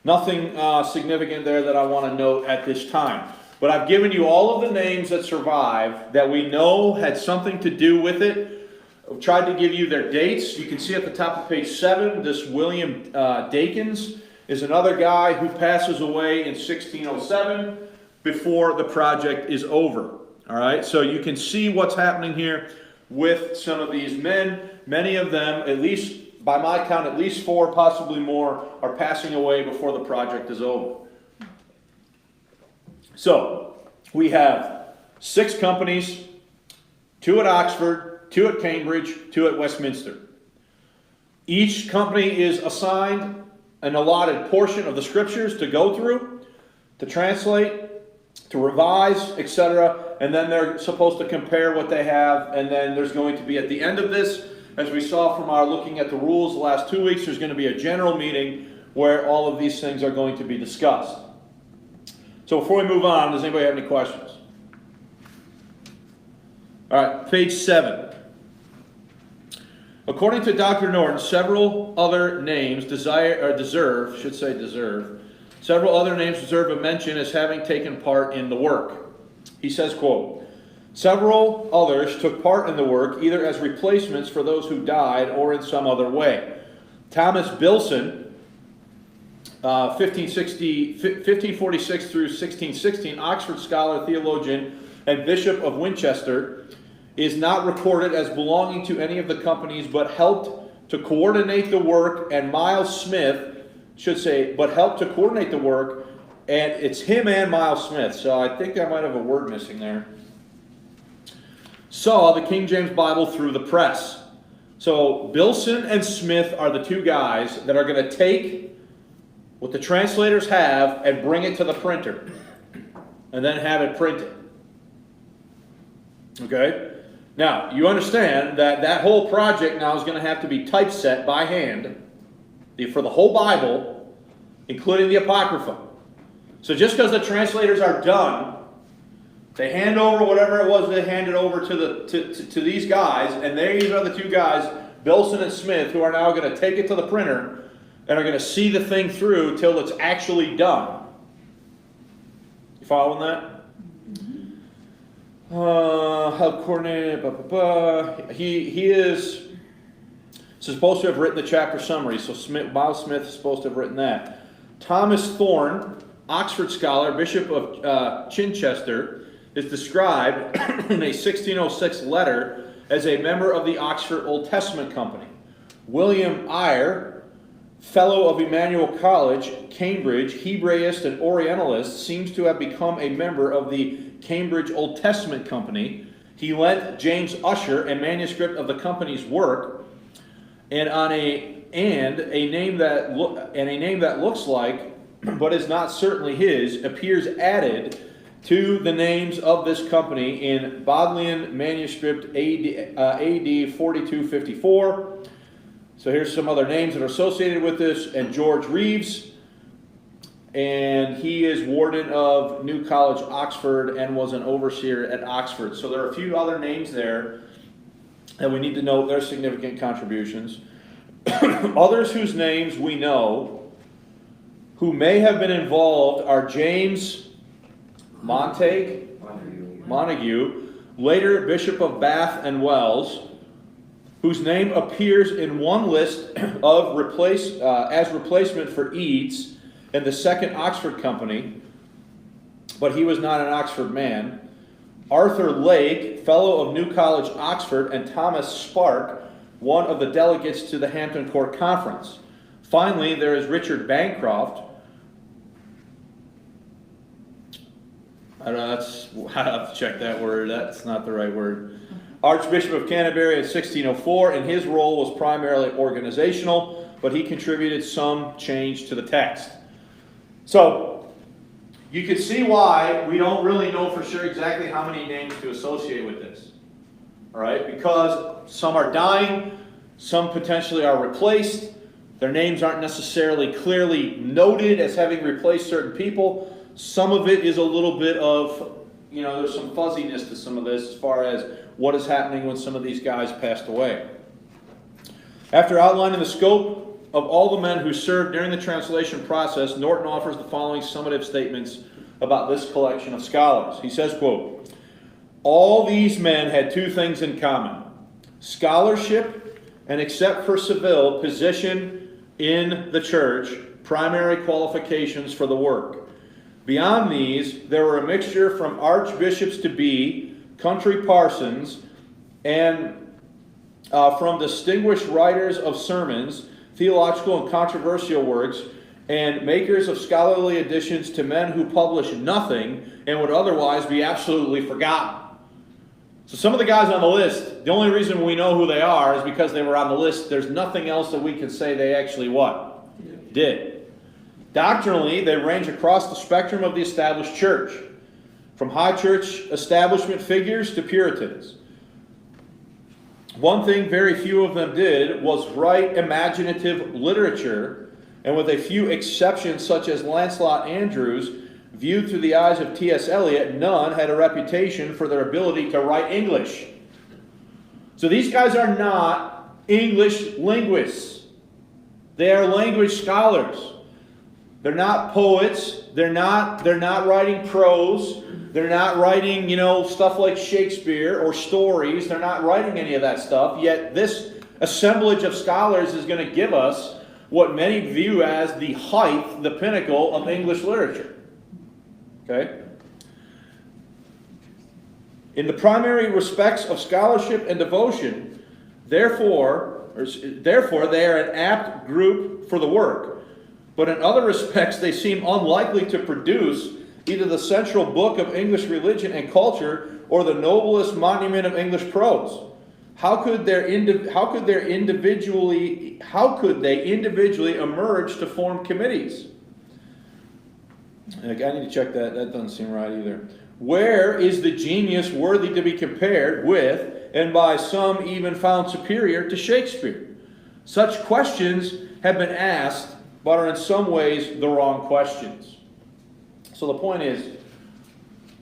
[SPEAKER 1] Nothing significant there that I want to note at this time. But I've given you all of the names that survive that we know had something to do with it. I've tried to give you their dates. You can see at the top of page 7, this William Dakins is another guy who passes away in 1607 before the project is over. All right, so you can see what's happening here with some of these men. Many of them, at least by my count, at least 4, possibly more, are passing away before the project is over. So we have 6 companies, 2 at Oxford, 2 at Cambridge, 2 at Westminster. Each company is assigned an allotted portion of the scriptures to go through, to translate, to revise, etc. And then they're supposed to compare what they have, and then there's going to be at the end of this, as we saw from our looking at the rules the last 2 weeks, there's going to be a general meeting where all of these things are going to be discussed. So before we move on, does anybody have any questions? All right, page 7. According to Dr. Norton, several other names deserve a mention as having taken part in the work. He says, quote, several others took part in the work either as replacements for those who died or in some other way. Thomas Bilson, 1546 through 1616, Oxford scholar, theologian, and Bishop of Winchester, is not recorded as belonging to any of the companies, but helped to coordinate the work, and Miles Smith helped to coordinate the work, and it's him and Miles Smith, so I think I might have a word missing there, saw the King James Bible through the press. So Bilson and Smith are the 2 guys that are going to take what the translators have and bring it to the printer, and then have it printed. Okay? Now, you understand that that whole project now is going to have to be typeset by hand for the whole Bible, including the Apocrypha. So just because the translators are done, they hand over whatever it was they handed over to these guys, and these are the 2 guys, Bilson and Smith, who are now going to take it to the printer and are going to see the thing through till it's actually done. You following that? Help coordinate, he is supposed to have written the chapter summary, so Miles Smith is supposed to have written that. Thomas Thorne, Oxford scholar, Bishop of Chichester, is described in a 1606 letter as a member of the Oxford Old Testament Company. William Eyre, fellow of Emmanuel College, Cambridge, Hebraist and Orientalist, seems to have become a member of the Cambridge Old Testament Company. He lent James Ussher a manuscript of the company's work, and a name that looks like, but is not certainly his, appears added to the names of this company in Bodleian manuscript AD 4254. So here's some other names that are associated with this, and George Reeves, and he is warden of New College, Oxford, and was an overseer at Oxford. So there are a few other names there that we need to note their significant contributions. Others whose names we know, who may have been involved, are James Montague, later Bishop of Bath and Wells, whose name appears in one list of as replacement for Eads in the Second Oxford Company, but he was not an Oxford man. Arthur Lake, fellow of New College, Oxford, and Thomas Spark, one of the delegates to the Hampton Court Conference. Finally, there is Richard Bancroft. I don't know, I have to check that word. That's not the right word. Archbishop of Canterbury in 1604, and his role was primarily organizational, but he contributed some change to the text. So, you can see why we don't really know for sure exactly how many names to associate with this. All right, because some are dying, some potentially are replaced. Their names aren't necessarily clearly noted as having replaced certain people. Some of it is a little bit of, there's some fuzziness to some of this as far as what is happening when some of these guys passed away. After outlining the scope of all the men who served during the translation process, Norton offers the following summative statements about this collection of scholars. He says, quote, "All these men had two things in common: scholarship and, except for Seville, position in the church, primary qualifications for the work. Beyond these, there were a mixture from archbishops to be, country parsons, and from distinguished writers of sermons, theological and controversial works, and makers of scholarly additions to men who publish nothing and would otherwise be absolutely forgotten." So some of the guys on the list, the only reason we know who they are is because they were on the list. There's nothing else that we can say they actually what? Did. Doctrinally, they range across the spectrum of the established church, from high church establishment figures to Puritans. One thing very few of them did was write imaginative literature, and with a few exceptions such as Lancelot Andrewes, viewed through the eyes of T.S. Eliot, none had a reputation for their ability to write English. So these guys are not English linguists. They are language scholars. They're not poets. They're not writing prose. They're not writing, stuff like Shakespeare or stories. They're not writing any of that stuff. Yet this assemblage of scholars is going to give us what many view as the height, the pinnacle of English literature. Okay? In the primary respects of scholarship and devotion, therefore they are an apt group for the work. But in other respects, they seem unlikely to produce either the central book of English religion and culture or the noblest monument of English prose. How could they individually emerge to form committees? I need to check that. That doesn't seem right either. Where is the genius worthy to be compared with, and by some even found superior to, Shakespeare? Such questions have been asked, but are in some ways the wrong questions. So the point is,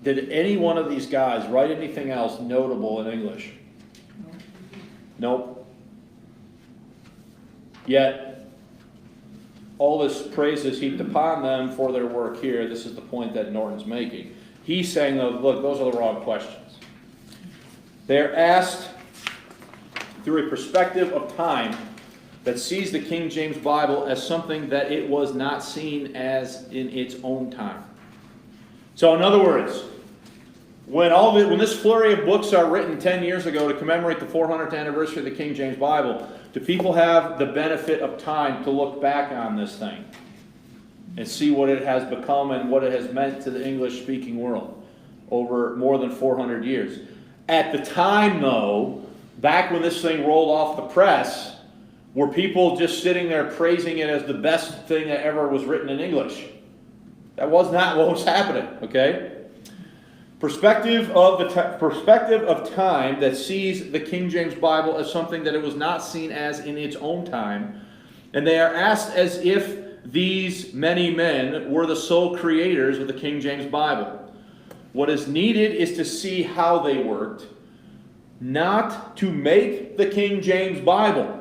[SPEAKER 1] did any one of these guys write anything else notable in English? Nope. Yet, all this praise is heaped upon them for their work here. This is the point that Norton's making. He's saying, look, those are the wrong questions. They're asked through a perspective of time that sees the King James Bible as something that it was not seen as in its own time. So in other words, when this flurry of books are written 10 years ago to commemorate the 400th anniversary of the King James Bible, Do people have the benefit of time to look back on this thing and see what it has become and what it has meant to the English-speaking world over more than 400 years? At the time, though, back when this thing rolled off the press, were people just sitting there praising it as the best thing that ever was written in English? That was not what was happening, okay? Perspective of time that sees the King James Bible as something that it was not seen as in its own time. And they are asked as if these many men were the sole creators of the King James Bible. What is needed is to see how they worked, not to make the King James Bible,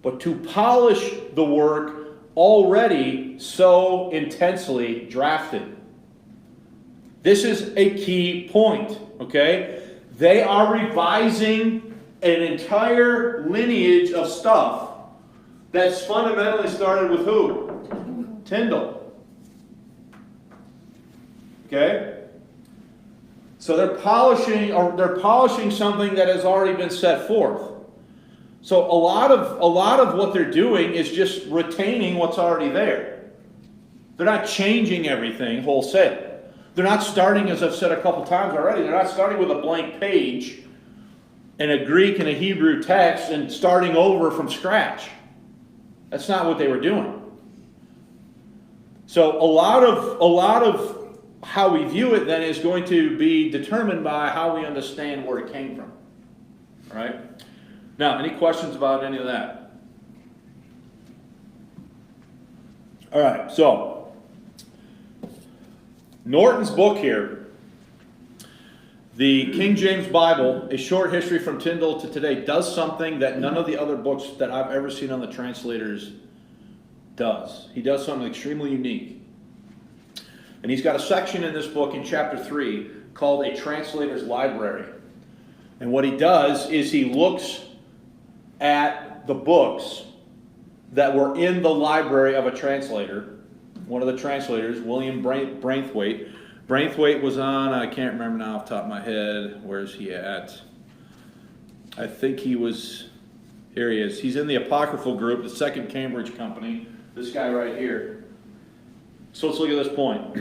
[SPEAKER 1] but to polish the work already so intensely drafted. This is a key point, okay? They are revising an entire lineage of stuff that's fundamentally started with who? Tyndale. Okay? So they're polishing something that has already been set forth. So a lot of what they're doing is just retaining what's already there. They're not changing everything wholesale. They're not starting, as I've said a couple times already, they're not starting with a blank page and a Greek and a Hebrew text and starting over from scratch. That's not what they were doing. So a lot of how we view it then is going to be determined by how we understand where it came from. All right? Now, any questions about any of that? All right, so Norton's book here, the King James Bible, A Short History from Tyndale to Today, does something that none of the other books that I've ever seen on the translators does. He does something extremely unique. And he's got a section in this book in chapter 3 called A Translators Library. And what he does is he looks at the books that were in the library of a translator. One of the translators, William Brainthwaite. Brainthwaite was on, I can't remember now off the top of my head, where's he at? I think he was, here he is. He's in the Apocryphal group, the Second Cambridge Company, this guy right here. So let's look at this point.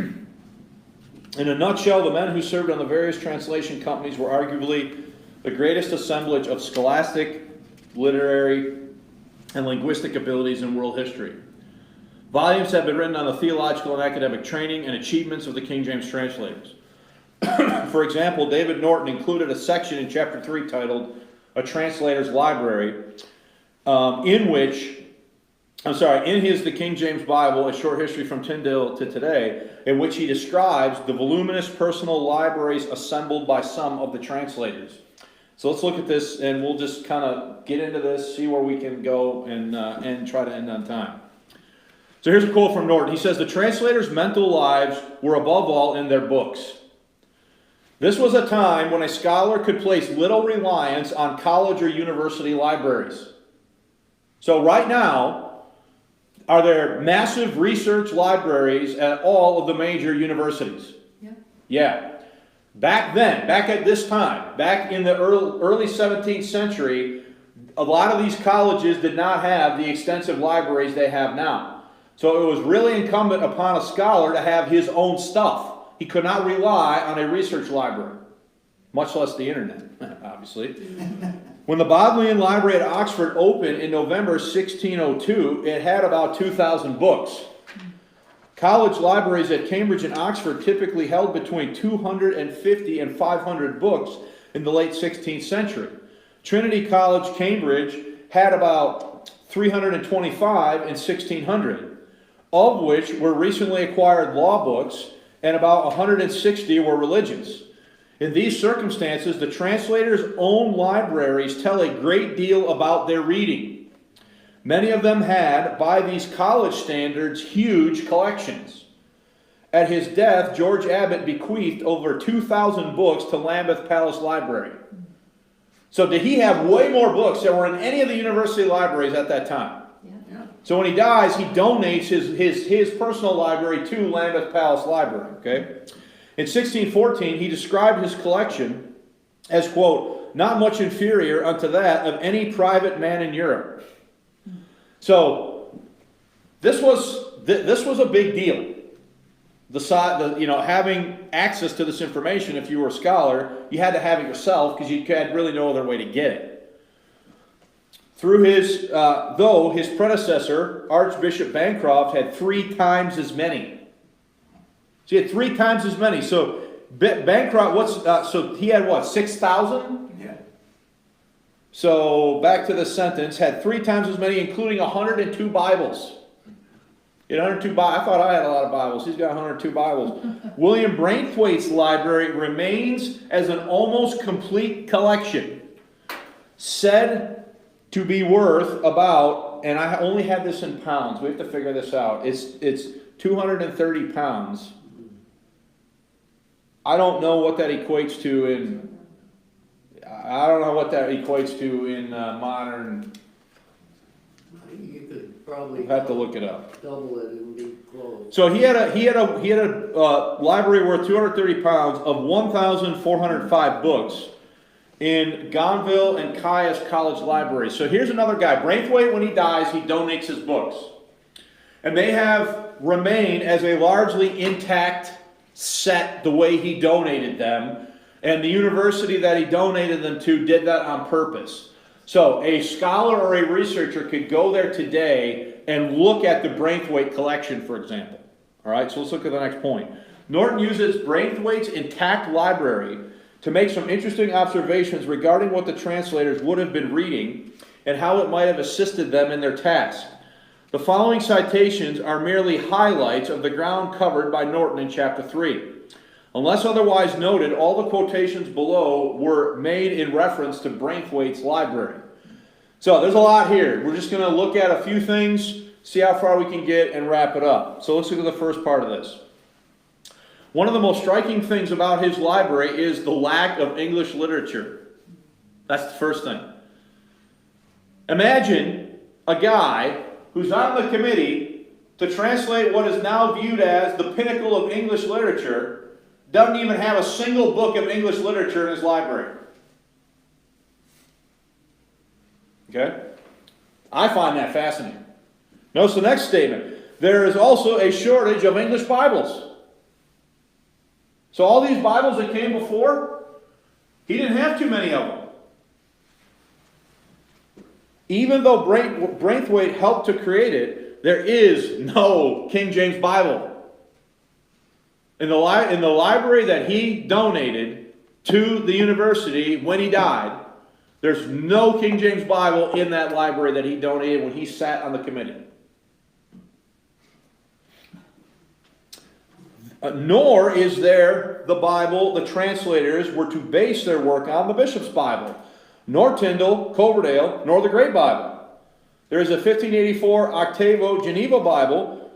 [SPEAKER 1] In a nutshell, the men who served on the various translation companies were arguably the greatest assemblage of scholastic, literary, and linguistic abilities in world history. Volumes have been written on the theological and academic training and achievements of the King James translators. For example, David Norton included a section in chapter 3 titled A Translators Library, in his The King James Bible, A Short History from Tyndale to Today, in which he describes the voluminous personal libraries assembled by some of the translators. So let's look at this, and we'll just kind of get into this, see where we can go, and try to end on time. So here's a quote from Norton. He says, "The translators' mental lives were above all in their books. This was a time when a scholar could place little reliance on college or university libraries." So right now, are there massive research libraries at all of the major universities?
[SPEAKER 3] Yeah.
[SPEAKER 1] Yeah. Back then, back at this time, back in the early 17th century, a lot of these colleges did not have the extensive libraries they have now. So it was really incumbent upon a scholar to have his own stuff. He could not rely on a research library, much less the internet, obviously. When the Bodleian Library at Oxford opened in November 1602, it had about 2,000 books. College libraries at Cambridge and Oxford typically held between 250 and 500 books in the late 16th century. Trinity College, Cambridge, had about 325 in 1600. Of which were recently acquired law books, and about 160 were religious. In these circumstances, the translators' own libraries tell a great deal about their reading. Many of them had, by these college standards, huge collections. At his death, George Abbott bequeathed over 2,000 books to Lambeth Palace Library. So did he have way more books than were in any of the university libraries at that time? So when he dies, he donates his personal library to Lambeth Palace Library. Okay? In 1614, he described his collection as, quote, not much inferior unto that of any private man in Europe. So, this was a big deal. Having access to this information, if you were a scholar, you had to have it yourself because you had really no other way to get it. Through though his predecessor, Archbishop Bancroft, had 3 times as many. So he had 3 times as many. So Bancroft, so he had what, 6,000?
[SPEAKER 2] Yeah.
[SPEAKER 1] So back to the sentence, had 3 times as many, including 102 Bibles. He had 102 Bibles. I thought I had a lot of Bibles. He's got 102 Bibles. William Brainthwaite's library remains as an almost complete collection, said to be worth about, and I only had this in pounds. We have to figure this out. It's 230 pounds. I don't know what that equates to in. I don't know what that equates to in modern.
[SPEAKER 4] You could probably.
[SPEAKER 1] We'll have to look it up.
[SPEAKER 4] Double it and be close.
[SPEAKER 1] So he had a library worth 230 pounds of 1,405 books in Gonville and Caius College Library. So here's another guy. Brainthwaite, when he dies, he donates his books. And they have remained as a largely intact set the way he donated them. And the university that he donated them to did that on purpose. So a scholar or a researcher could go there today and look at the Brainthwaite collection, for example. All right, so let's look at the next point. Norton uses Brainthwaite's intact library to make some interesting observations regarding what the translators would have been reading and how it might have assisted them in their task. The following citations are merely highlights of the ground covered by Norton in chapter 3. Unless otherwise noted, all the quotations below were made in reference to Brainthwaite's library. So there's a lot here. We're just going to look at a few things, see how far we can get, and wrap it up. So let's look at the first part of this. One of the most striking things about his library is the lack of English literature. That's the first thing. Imagine a guy who's on the committee to translate what is now viewed as the pinnacle of English literature, doesn't even have a single book of English literature in his library. Okay? I find that fascinating. Notice the next statement. There is also a shortage of English Bibles. So all these Bibles that came before, he didn't have too many of them. Even though Brainthwaite helped to create it, there is no King James Bible. In the library that he donated to the university when he died, there's no King James Bible in that library that he donated when he sat on the committee. Nor is there the Bible the translators were to base their work on, the Bishop's Bible, nor Tyndale, Coverdale, nor the Great Bible. There is a 1584 Octavo Geneva Bible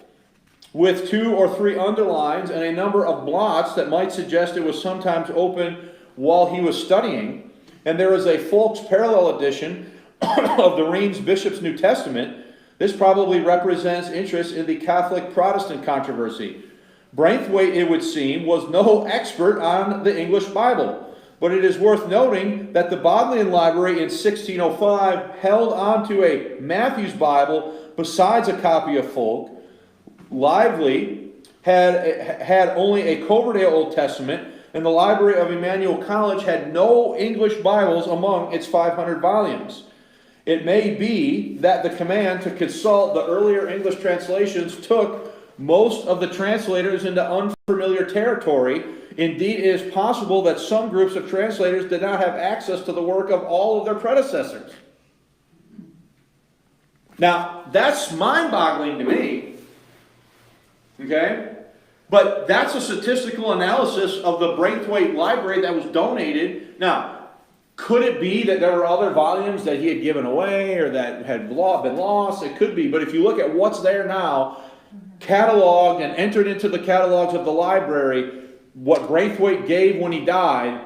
[SPEAKER 1] with 2 or 3 underlines and a number of blots that might suggest it was sometimes open while he was studying. And there is a Folks Parallel edition of the Reims Bishop's New Testament. This probably represents interest in the Catholic-Protestant controversy. Brainthwaite, it would seem, was no expert on the English Bible, but it is worth noting that the Bodleian Library in 1605 held onto a Matthew's Bible besides a copy of Fulk. Lively had only a Coverdale Old Testament, and the Library of Emmanuel College had no English Bibles among its 500 volumes. It may be that the command to consult the earlier English translations took most of the translators into unfamiliar territory. Indeed, it is possible that some groups of translators did not have access to the work of all of their predecessors. Now, that's mind-boggling to me. Okay? But that's a statistical analysis of the Brainthwaite library that was donated. Now, could it be that there were other volumes that he had given away or that had been lost? It could be. But if you look at what's there now, cataloged and entered into the catalogs of the library, what Brainthwaite gave when he died,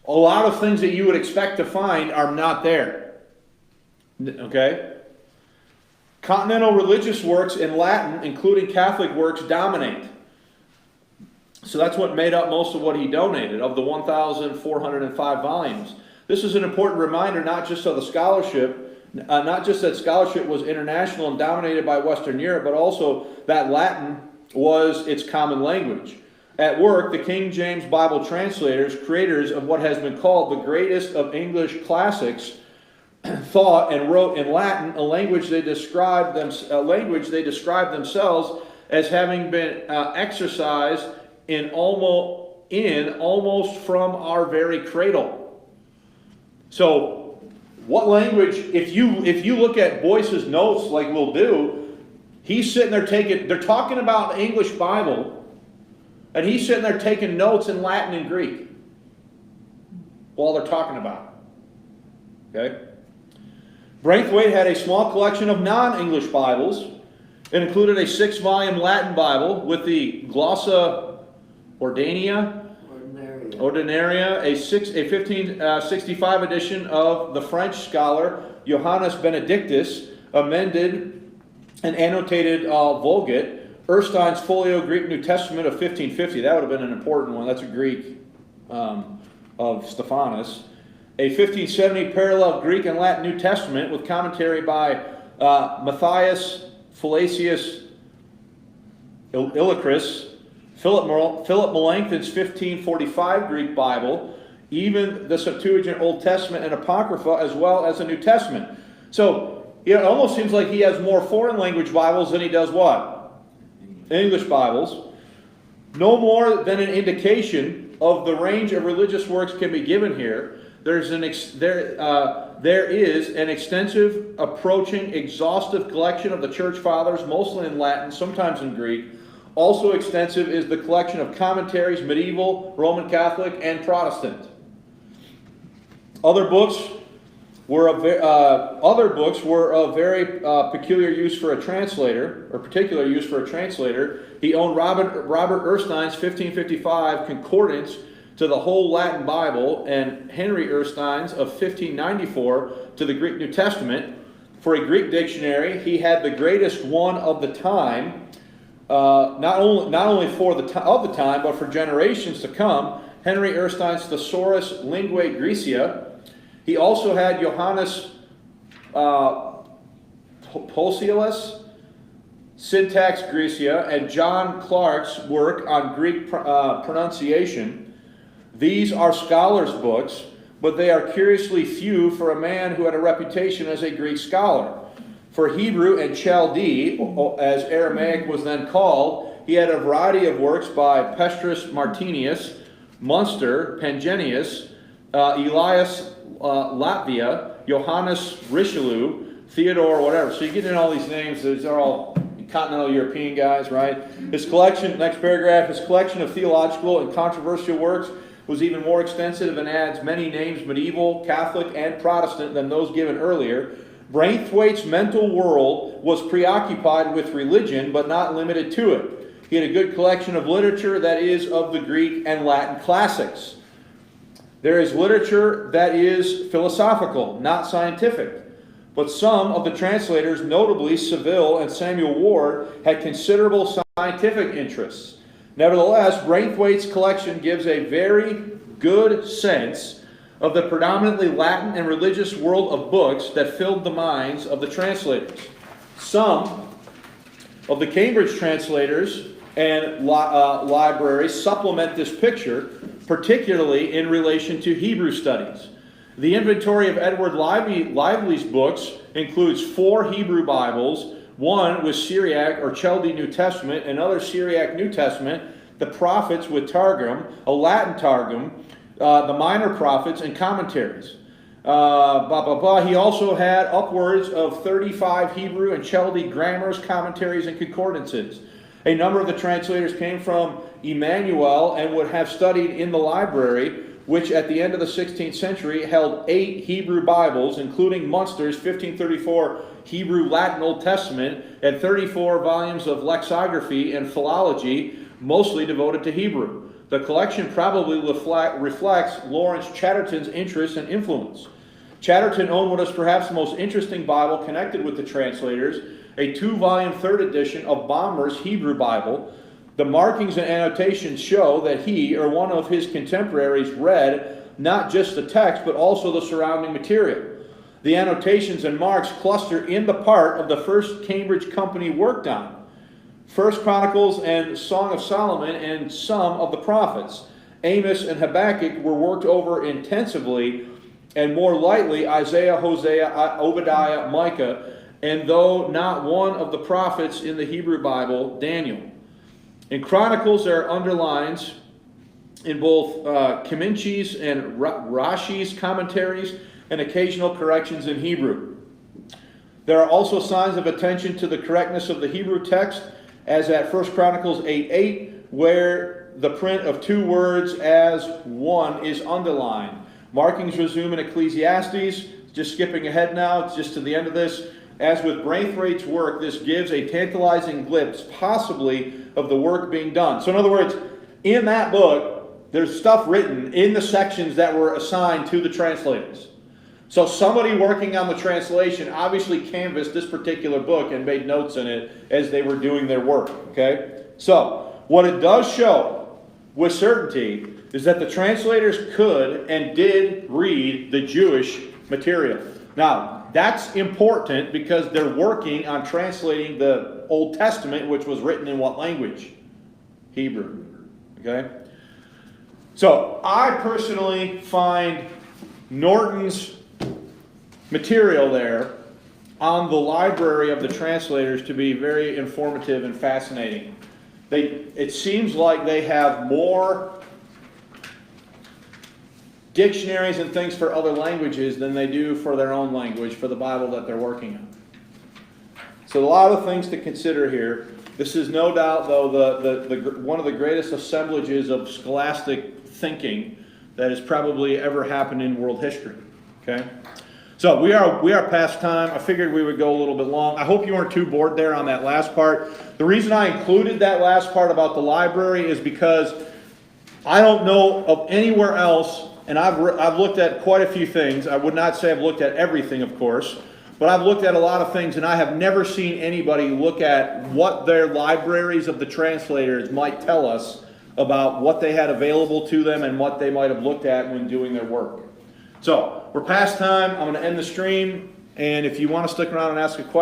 [SPEAKER 1] a lot of things that you would expect to find are not there. Okay? Continental religious works in Latin, including Catholic works, dominate. So that's what made up most of what he donated, of the 1,405 volumes. This is an important reminder not just of the scholarship, not just that scholarship was international and dominated by Western Europe, but also that Latin was its common language. At work, the King James Bible translators, creators of what has been called the greatest of English classics, thought and wrote in Latin, a language they described themselves as having been exercised in almost from our very cradle. So, what language? If you look at Boyce's notes, like we'll do, he's sitting there they're talking about the English Bible, and he's sitting there taking notes in Latin and Greek while they're talking about it. Okay? Brainthwaite had a small collection of non-English Bibles. It included a 6-volume Latin Bible with the Glossa Ordinaria, a 1565 edition of the French scholar Johannes Benedictus, amended and annotated Vulgate, Erstine's Folio Greek New Testament of 1550. That would have been an important one. That's a Greek of Stephanus. A 1570 parallel Greek and Latin New Testament with commentary by Matthias Felicius Illyricus, Philip Melanchthon's 1545 Greek Bible, even the Septuagint Old Testament and Apocrypha, as well as the New Testament. So it almost seems like he has more foreign language Bibles than he does what? English Bibles. No more than an indication of the range of religious works can be given here. There is an extensive, approaching, exhaustive collection of the Church Fathers, mostly in Latin, sometimes in Greek. Also extensive is the collection of commentaries, medieval, Roman Catholic, and Protestant. Other books were of very peculiar use for a translator, or particular use for a translator. He owned Robert Erstine's 1555 concordance to the whole Latin Bible, and Henry Erstine's of 1594 to the Greek New Testament. For a Greek dictionary, he had the greatest one of the time, not only of the time, but for generations to come, Henry Erstine's Thesaurus Linguae Graecia. He also had Johannes Posius Syntax Graecia and John Clarke's work on Greek pronunciation. These are scholars' books, but they are curiously few for a man who had a reputation as a Greek scholar. For Hebrew and Chaldee, as Aramaic was then called, he had a variety of works by Petrus Martinius, Munster, Pangenius, Elias Latvia, Johannes Richelieu, Theodore, whatever. So you get in all these names, these are all continental European guys, right? His collection, next paragraph, his collection of theological and controversial works was even more extensive and adds many names, medieval, Catholic, and Protestant, than those given earlier. Brainthwaite's mental world was preoccupied with religion, but not limited to it. He had a good collection of literature that is of the Greek and Latin classics. There is literature that is philosophical, not scientific. But some of the translators, notably Seville and Samuel Ward, had considerable scientific interests. Nevertheless, Brainthwaite's collection gives a very good sense of the predominantly Latin and religious world of books that filled the minds of the translators. Some of the Cambridge translators and libraries supplement this picture, particularly in relation to Hebrew studies. The inventory of Edward Lively's books includes 4 Hebrew Bibles, one with Syriac or Chaldee New Testament, another Syriac New Testament, the prophets with Targum, a Latin Targum, the minor prophets, and commentaries. He also had upwards of 35 Hebrew and Chaldee grammars, commentaries, and concordances. A number of the translators came from Emmanuel and would have studied in the library, which at the end of the 16th century held 8 Hebrew Bibles, including Munster's 1534 Hebrew Latin Old Testament and 34 volumes of lexicography and philology, mostly devoted to Hebrew. The collection probably reflects Lawrence Chatterton's interest and influence. Chatterton owned what is perhaps the most interesting Bible connected with the translators, a 2-volume 3rd edition of Bommer's Hebrew Bible. The markings and annotations show that he or one of his contemporaries read not just the text, but also the surrounding material. The annotations and marks cluster in the part of the first Cambridge Company worked on. First Chronicles and Song of Solomon and some of the prophets. Amos and Habakkuk were worked over intensively, and more lightly Isaiah, Hosea, Obadiah, Micah, and though not one of the prophets in the Hebrew Bible, Daniel. In Chronicles there are underlines in both Comanches and Rashi's commentaries and occasional corrections in Hebrew. There are also signs of attention to the correctness of the Hebrew text, as at 1 Chronicles 8:8, where the print of two words as one is underlined. Markings resume in Ecclesiastes. Just skipping ahead now, just to the end of this. As with Brainthwaite's work, this gives a tantalizing glimpse, possibly, of the work being done. So in other words, in that book, there's stuff written in the sections that were assigned to the translators. So somebody working on the translation obviously canvassed this particular book and made notes in it as they were doing their work. Okay? So, what it does show with certainty is that the translators could and did read the Jewish material. Now, that's important because they're working on translating the Old Testament, which was written in what language? Hebrew. Okay? So, I personally find Norton's material there on the library of the translators to be very informative and fascinating. It seems like they have more dictionaries and things for other languages than they do for their own language, for the Bible that they're working on. So a lot of things to consider here. This is no doubt, though, one of the greatest assemblages of scholastic thinking that has probably ever happened in world history. Okay? So we are past time. I figured we would go a little bit long. I hope you weren't too bored there on that last part. The reason I included that last part about the library is because I don't know of anywhere else, and I've looked at quite a few things. I would not say I've looked at everything, of course, but I've looked at a lot of things, and I have never seen anybody look at what their libraries of the translators might tell us about what they had available to them and what they might have looked at when doing their work. So, we're past time. I'm going to end the stream, and if you want to stick around and ask a question,